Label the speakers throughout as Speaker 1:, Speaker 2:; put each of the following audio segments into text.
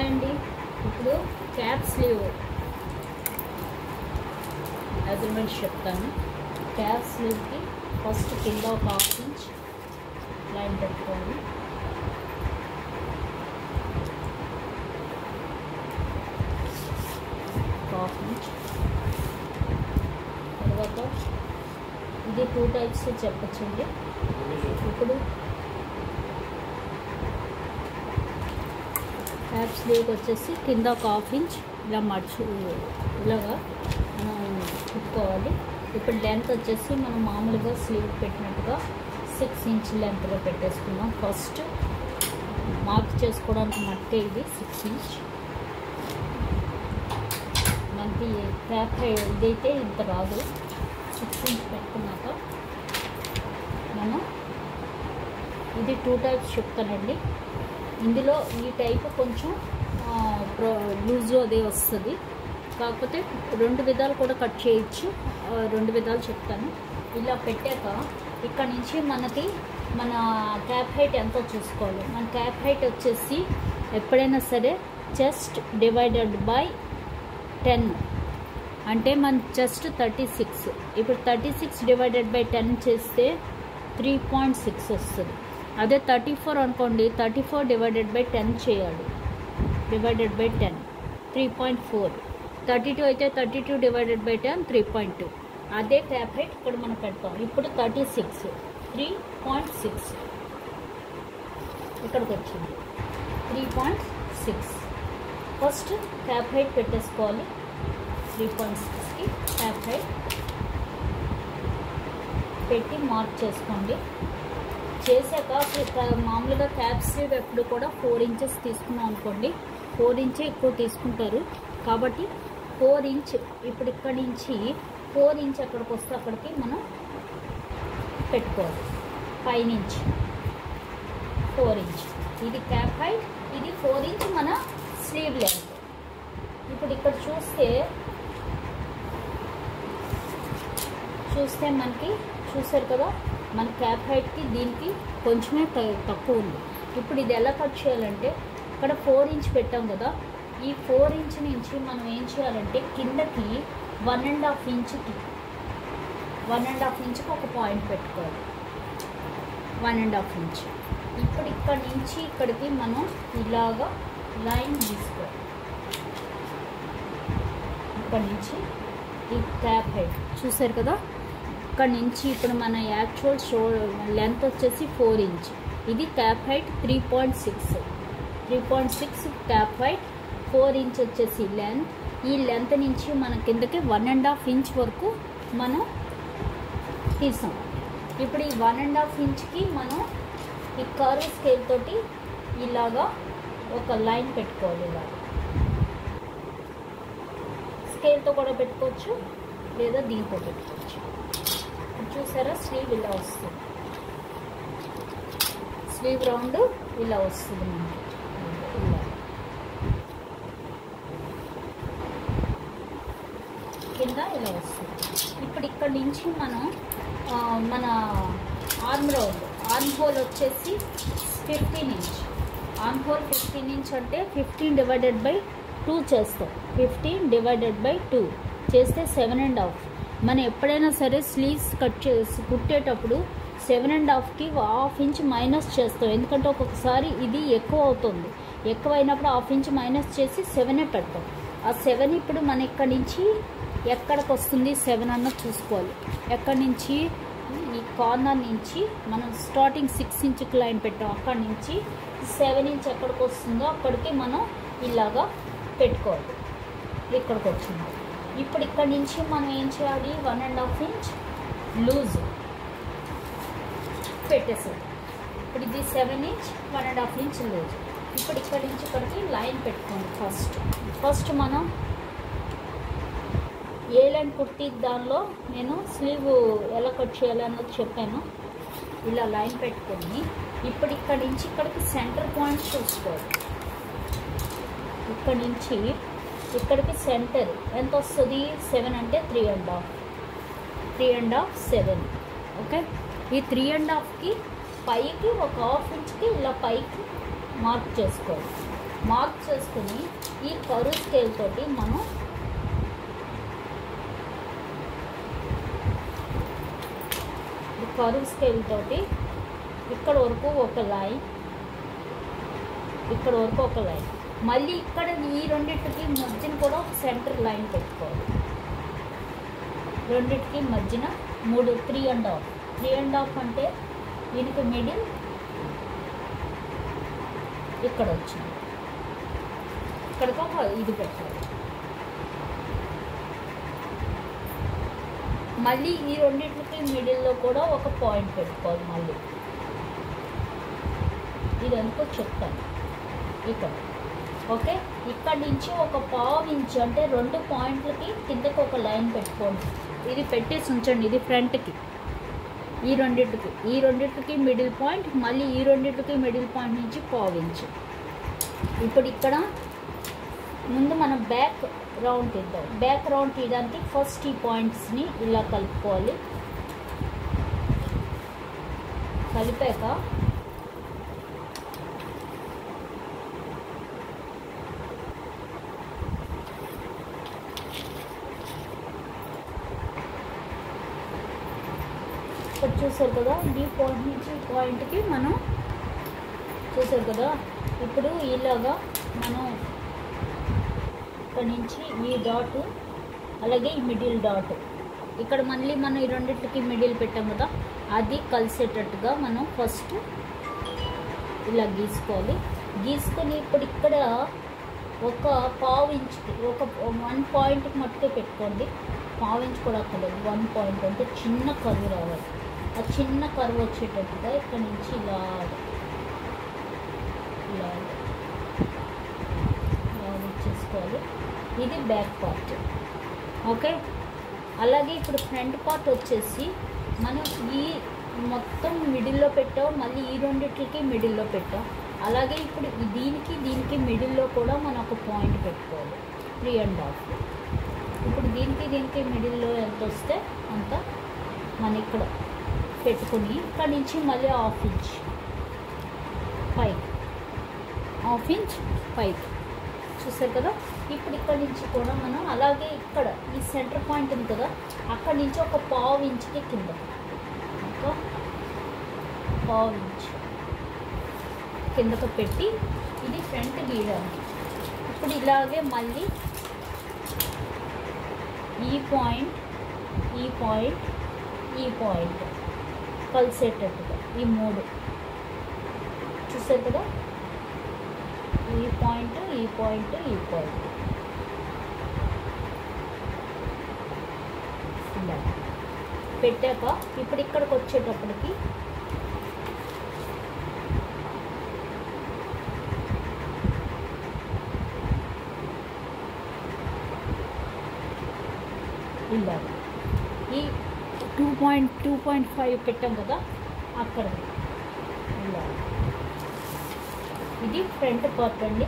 Speaker 1: Hi అండి. ఇప్పుడు cap slew measurements చెప్తాను. క్యాప్ స్లీవ్కి ఫస్ట్ కింద ఒక 1/2 ఇంచ్ లైన్ పెట్టుకోవాలి. ½ ఇంచ్ తర్వాత ఇది 2 టైప్స్ చెప్పచ్చండి. ఇప్పుడు క్యాప్ స్లీవ్కి వచ్చేసి కింద ఒక 1/2 ఇంచ్ ఇలా ఇలాగా మనం కుట్టుకోవాలి. ఇప్పుడు లెంత్ వచ్చేసి మనం మామూలుగా స్లీవ్ పెట్టినట్టుగా 6 ఇంచ్ లెంత్లో పెట్టేసుకున్నాం. ఫస్ట్ మార్క్ చేసుకోవడానికి మట్టే ఇది 6 ఇంచ్. మనకి క్యాప్ ఇదైతే ఇంత రాదు. 6 ఇంచ్ పెట్టుకున్నాక మనం ఇది 2 టైప్స్ చెప్తానండి. ఇందులో ఈ టైపు కొంచెం లూజు అదే వస్తుంది, కాకపోతే 2 విధాలు కూడా కట్ చేయొచ్చు. 2 విధాలు చెప్తాను. ఇలా పెట్టాక ఇక్కడ నుంచి మన క్యాప్ హైట్ ఎంతో చూసుకోవాలి. మన క్యాప్ హైట్ వచ్చేసి ఎప్పుడైనా సరే చెస్ట్ డివైడెడ్ బై 10 అంటే మన చెస్ట్ 36. ఇప్పుడు 36 డివైడెడ్ బై 10 చేస్తే 3.6 వస్తుంది. అదే 34 అనుకోండి, 34 డివైడెడ్ బై 10 చేయాలి. Divided by 10 3.4. 32 అయితే 32 డివైడెడ్ బై 10 3.2. అదే క్యాప్ హైట్ ఇక్కడ మనం పెడతాం. ఇప్పుడు 36 3.6 ఇక్కడికి వచ్చింది 3.6. ఫస్ట్ క్యాప్ హైట్ పెట్టేసుకోవాలి. 3.6కి క్యాప్ హైట్ పెట్టి మార్క్ చేసుకోండి. చేశాక మామూలుగా క్యాప్ స్లీవ్ ఎప్పుడు కూడా 4 ఇంచెస్ తీసుకున్నాం అనుకోండి. 4 ఇంచే ఎక్కువ తీసుకుంటారు కాబట్టి 4 ఇంచ్ ఇప్పుడు ఇక్కడి నుంచి 4 ఇంచ్ ఎక్కడికి వస్తే అక్కడికి మనం పెట్టుకోవాలి. పైనుంచి 4 ఇంచ్ ఇది క్యాప్ హైట్, ఇది 4 ఇంచ్ మన స్లీవ్ లెంత్. ఇప్పుడు ఇక్కడ చూస్తే మనకి చూసారు కదా, మన క్యాప్ హైట్కి దీనికి కొంచెమే తక్కువ ఉంది. ఇప్పుడు ఇది ఎలా కట్ చేయాలంటే ఇక్కడ 4 ఇంచ్ పెట్టాం కదా, ఈ 4 ఇంచ్ నుంచి మనం ఏం చేయాలంటే కిందకి 1.5 ఇంచ్కి 1.5 ఇంచ్కి ఒక పాయింట్ పెట్టుకోవాలి. 1.5 ఇంచ్. ఇప్పుడు ఇక్కడ నుంచి ఇక్కడికి మనం ఇలాగా లైన్ తీసుకోవాలి. ఇక్కడ నుంచి ఈ క్యాప్ హైట్ చూసారు కదా, ఇక్కడ నుంచి ఇప్పుడు మన యాక్చువల్ లెంత్ వచ్చేసి 4 ఇంచ్. ఇది cap height 3.6 cap height, 4 inch వచ్చేసి లెంత్. ఈ లెంత్ నుంచి మన కిందకి 1.5 ఇంచ్ వరకు మనం తీసాం. ఇప్పుడు ఈ 1.5 ఇంచ్కి మనం ఈ కర్వ్ స్కేల్ తోటి ఇలాగా ఒక లైన్ పెట్టుకోవాలి. ఇలా స్కేల్తో కూడా పెట్టుకోవచ్చు లేదా దీంతో పెట్టుకోవచ్చు. చూసారా, స్లీవ్ ఇలా వస్తుంది. స్లీవ్ రౌండ్ ఇలా వస్తుంది మనకి. ఇలా కింద ఇలా వస్తుంది. ఇప్పుడు ఇక్కడ నుంచి మనం మన ఆర్మ్ హోల్ వచ్చేసి 15 ఇంచ్. ఆర్మ్ హోల్ 15 ఇంచ్ అంటే 15 డివైడెడ్ బై 2 చేస్తాం. 15 డివైడెడ్ బై 2 చేస్తే 7.5. మనం ఎప్పుడైనా సరే స్లీవ్స్ కుట్టేటప్పుడు 7.5కి 1/2 ఇంచ్ మైనస్ చేస్తాం. ఎందుకంటే ఒక్కొక్కసారి ఇది ఎక్కువ అవుతుంది. ఎక్కువైనప్పుడు 1/2 ఇంచ్ మైనస్ చేసి 7 పెడతాం. ఆ 7 ఇప్పుడు మన ఇక్కడ నుంచి ఎక్కడికి వస్తుంది 7 అన్నది చూసుకోవాలి. ఎక్కడి నుంచి ఈ కార్నర్ నుంచి మనం స్టార్టింగ్ 6 ఇంచ్కి లైన్ పెట్టాం. అక్కడి నుంచి 7 ఇంచ్ ఎక్కడికి వస్తుందో అక్కడికి మనం ఇలాగా పెట్టుకోవాలి. ఇక్కడికి వచ్చింది. ఇప్పుడు ఇక్కడ నుంచి మనం ఏం చేయాలి, 1.5 ఇంచ్ లూజ్ పెట్టేసాం. ఇప్పుడు ఇది 7 ఇంచ్ 1.5 ఇంచ్ లూజ్. ఇప్పుడు ఇక్కడ నుంచి ఇక్కడికి లైన్ పెట్టుకోండి. ఫస్ట్ మనం ఏ లైన్ కుర్తీ దానిలో నేను స్లీవ్ ఎలా కట్ చేయాలి అన్నది చెప్పాను. ఇలా లైన్ పెట్టుకొని ఇప్పుడు ఇక్కడ నుంచి ఇక్కడికి సెంటర్ పాయింట్ చూసుకోవాలి. ఇక్కడ నుంచి ఇక్కడికి సెంటర్ ఎంత వస్తుంది, 7 అంటే 3.5 7. ఓకే, ఈ 3.5కి పైకి ఒక 1/2 ఇంచ్కి ఇలా పైకి మార్క్ చేసుకోవాలి. మార్క్ చేసుకుని ఈ కర్వ్ స్కేల్ తోటి మనం కర్వ్ స్కేల్ తోటి ఇక్కడ వరకు ఒక లైన్, ఇక్కడ వరకు ఒక లైన్, మళ్ళీ ఇక్కడ ఈ రెండింటికి మధ్యన కూడా ఒక సెంటర్ లైన్ పెట్టుకోవాలి. రెండింటికి మధ్యన 3.5 అంటే దీనికి మిడిల్ ఇక్కడ వచ్చింది, ఇక్కడికి ఒక ఇది పెట్టాలి. మళ్ళీ ఈ రెండింటికి మిడిల్లో కూడా ఒక పాయింట్ పెట్టుకోవాలి. మళ్ళీ ఇది ఎందుకో చెప్తాను ఇక్కడ. ఓకే, ఇక్కడ నుంచి ఒక ½ ఇంచ్ అంటే 2 పాయింట్లకి కిందకి ఒక లైన్ పెట్టుకోండి. ఇది పెట్టేసి ఉంచండి. ఇది ఫ్రంట్కి, ఈ రెండింటికి మిడిల్ పాయింట్, మళ్ళీ ఈ రెండింటికి మిడిల్ పాయింట్ నుంచి ½ ఇంచ్. ఇప్పుడు ఇక్కడ ముందు మనం బ్యాక్ రౌండ్ తీద్దాం. బ్యాక్ రౌండ్ తీయడానికి ఫస్ట్ ఈ పాయింట్స్ని ఇలా కలుపుకోవాలి. కలిపాక ఇక్కడ చూసారు కదా, ఈ పాయింట్ నుంచి పాయింట్కి మనం చూసారు కదా. ఇప్పుడు ఇలాగా మనం ఇక్కడ నుంచి ఈ డాట్, అలాగే ఈ మిడిల్ డాట్, ఇక్కడ మళ్ళీ మనం ఈ రెండింటికి మిడిల్ పెట్టాం కదా, అది కలిసేటట్టుగా మనం ఫస్ట్ ఇలా గీసుకోవాలి. గీసుకొని ఇప్పుడు ఇక్కడ ఒక ½ ఇంచ్కి ఒక 1 పాయింట్కి మట్టుకే పెట్టుకోండి. ½ ఇంచ్ కూడా అక్కర్లేదు, 1 పాయింట్ అంటే చిన్న కర్వ్ రావాలి. ఆ చిన్న కర్వ్ వచ్చేటట్టుగా ఇక్కడ నుంచి ఇలా ఇలా చేసుకోవాలి. ఇది బ్యాక్ పార్ట్. ఓకే, అలాగే ఇప్పుడు ఫ్రంట్ పార్ట్ వచ్చేసి మనం ఈ మొత్తం మిడిల్లో పెట్టాం, మళ్ళీ ఈ రెండింటికి మిడిల్లో పెట్టాం. అలాగే ఇప్పుడు దీనికి మిడిల్లో కూడా మనం ఒక పాయింట్ పెట్టుకోవాలి, 3.5. ఇప్పుడు దీనికి మిడిల్లో ఎంత వస్తే అంత మనం ఇక్కడ పెట్టుకుని ఇక్కడ నుంచి మళ్ళీ ½ ఇంచ్ పైకి, ½ ఇంచ్ పైకి చూసారు కదా. ఇప్పుడు ఇక్కడ నుంచి కూడా మనం అలాగే ఇక్కడ ఈ సెంటర్ పాయింట్ ఉంది కదా, అక్కడి నుంచి ఒక ½ ఇంచ్కి కింద, ఒక ½ ఇంచ్ కిందకు పెట్టి ఇది ఫ్రంట్ గీయడానికి. ఇప్పుడు ఇలాగే మళ్ళీ ఈ పాయింట్ కలిసేటట్టుగా ఈ 3 చూసారు కదా, ఈ పాయింట్ ఇలా పెట్టాక ఇప్పుడు ఇక్కడికి వచ్చేటప్పటికి ఇలా ఈ 2.5 పెట్టాం కదా అక్కడ ఇలా. ఇది ఫ్రంట్ పార్ట్ అండి.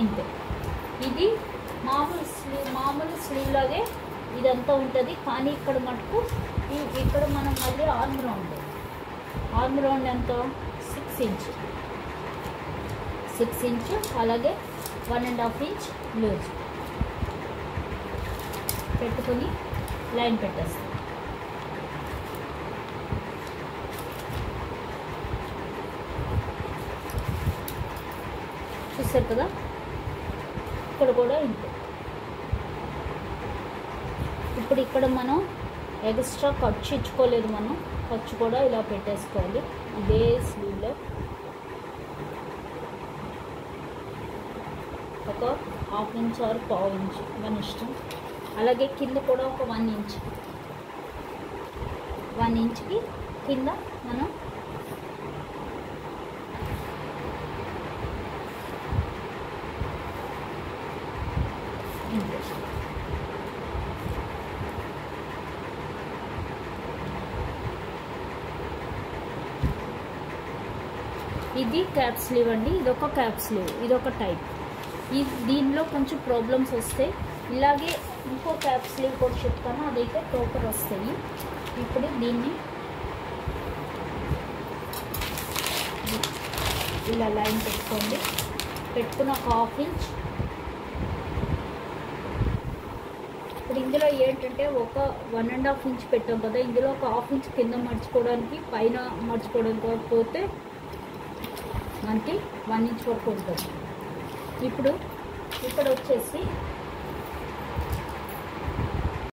Speaker 1: ఇంతే, ఇది మామూలు స్లీవ్ లాగే ఇదంతా ఉంటుంది. కానీ ఇక్కడ మటుకు ఇక్కడ మనం మళ్ళీ ఆర్మ్ రౌండ్ ఎంత 6 ఇంచ్, అలాగే 1.5 ఇంచ్ లూజ్ పెట్టుకొని లైన్ పెట్టేస్తాం. చూసారు కదా, ఇక్కడ కూడా ఇంతే. ఇప్పుడు ఇక్కడ మనం ఎక్స్ట్రా ఖర్చు ఇచ్చుకోలేదు, మనం ఖర్చు కూడా ఇలా పెట్టేసుకోవాలి. ఇదే స్లీవ్లో ఒక ½ ఇంచ్ ఆర్ ½ ఇంచ్ మన ఇష్టం. అలాగే కింద కూడా ఒక 1 ఇంచ్కి కింద మనం ఇది క్యాప్ స్లీవ్ అండి. ఇదొక క్యాప్ స్లీవ్, ఇదొక టైప్. దీనిలో కొంచెం ప్రాబ్లమ్స్ వస్తాయి. ఇలాగే ఇంకో క్యాప్ స్లీవ్ కూడా చెప్తాను, అదైతే ప్రాపర్ వస్తాయి. ఇప్పుడు దీన్ని ఇలా లైన్ పెట్టుకోండి. పెట్టుకున్న 1/2 ఇంచ్. ఇప్పుడు ఇందులో ఏంటంటే ఒక 1.5 ఇంచ్ పెట్టాం కదా, ఇందులో ఒక 1/2 ఇంచ్ కింద మడుచుకోవడానికి, పైన మడుచుకోవడానికి పోతే మనకి 1 ఇంచ్ వరకు ఉంటుంది. ఇప్పుడు ఇక్కడ వచ్చేసి